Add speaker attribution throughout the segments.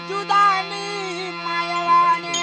Speaker 1: அச்சுதானி மாயவானே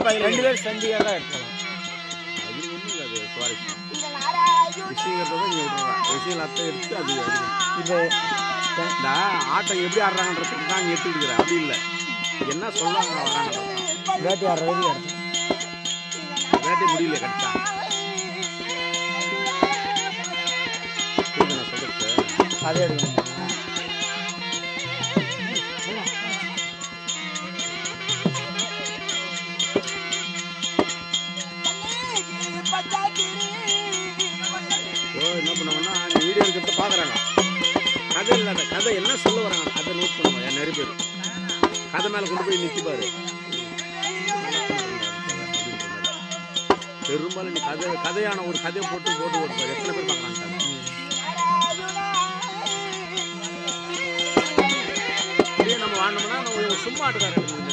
Speaker 2: பாதியில் 2 பேர் சந்தியாக தான் எடுக்கலாம். அது ஒன்றும் இல்லை, அது சுவாரஸ்யம் விஷயங்கிறத இங்கே விட்டுருவா. விஷயங்கள் அர்த்தம் எடுத்து அது இப்போ இந்த ஆட்டம் எப்படி ஆடுறாங்கன்றதுக்கு தான் இங்கே எடுத்துக்கிட்டு அப்படி இல்லை, என்ன சொல்கிறாங்க வராங்கன்றது. வேட்டி ஆடுறது வேட்டி முடியல கரெக்டா நான் சொல்றது அதே எடுக்கணும். என்ன பண்ணுவாங்கன்னா இந்த வீடியோ எடுக்கிறத பார்க்குறாங்க, கதை இல்லாத கதை என்ன சொல்ல வராங்க அதை நோட் பண்ணுவாங்க. நிறைய பேர் கதை மேலே கொண்டு போய் நிற்கிப்பாரு. பெரும்பாலும் நீ கதையான ஒரு கதையை போட்டு ஓட்டுப்பாரு. எத்தனை பேர் பார்க்குறாங்க அப்படியே நம்ம வாங்கினோம்னா நம்ம சும்மா ஆட்டுக்காரங்க சொல்லுவாங்க.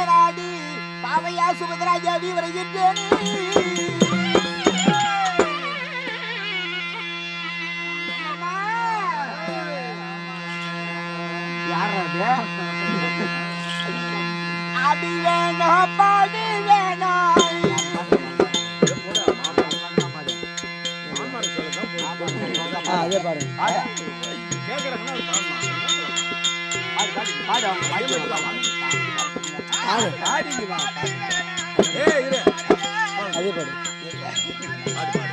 Speaker 2: நாடி பாவையா சுபத்ரா தேவி வருகின்றேனே. அடி வேணும் பாடி வேணும் அதே பாருங்க அதே பாரு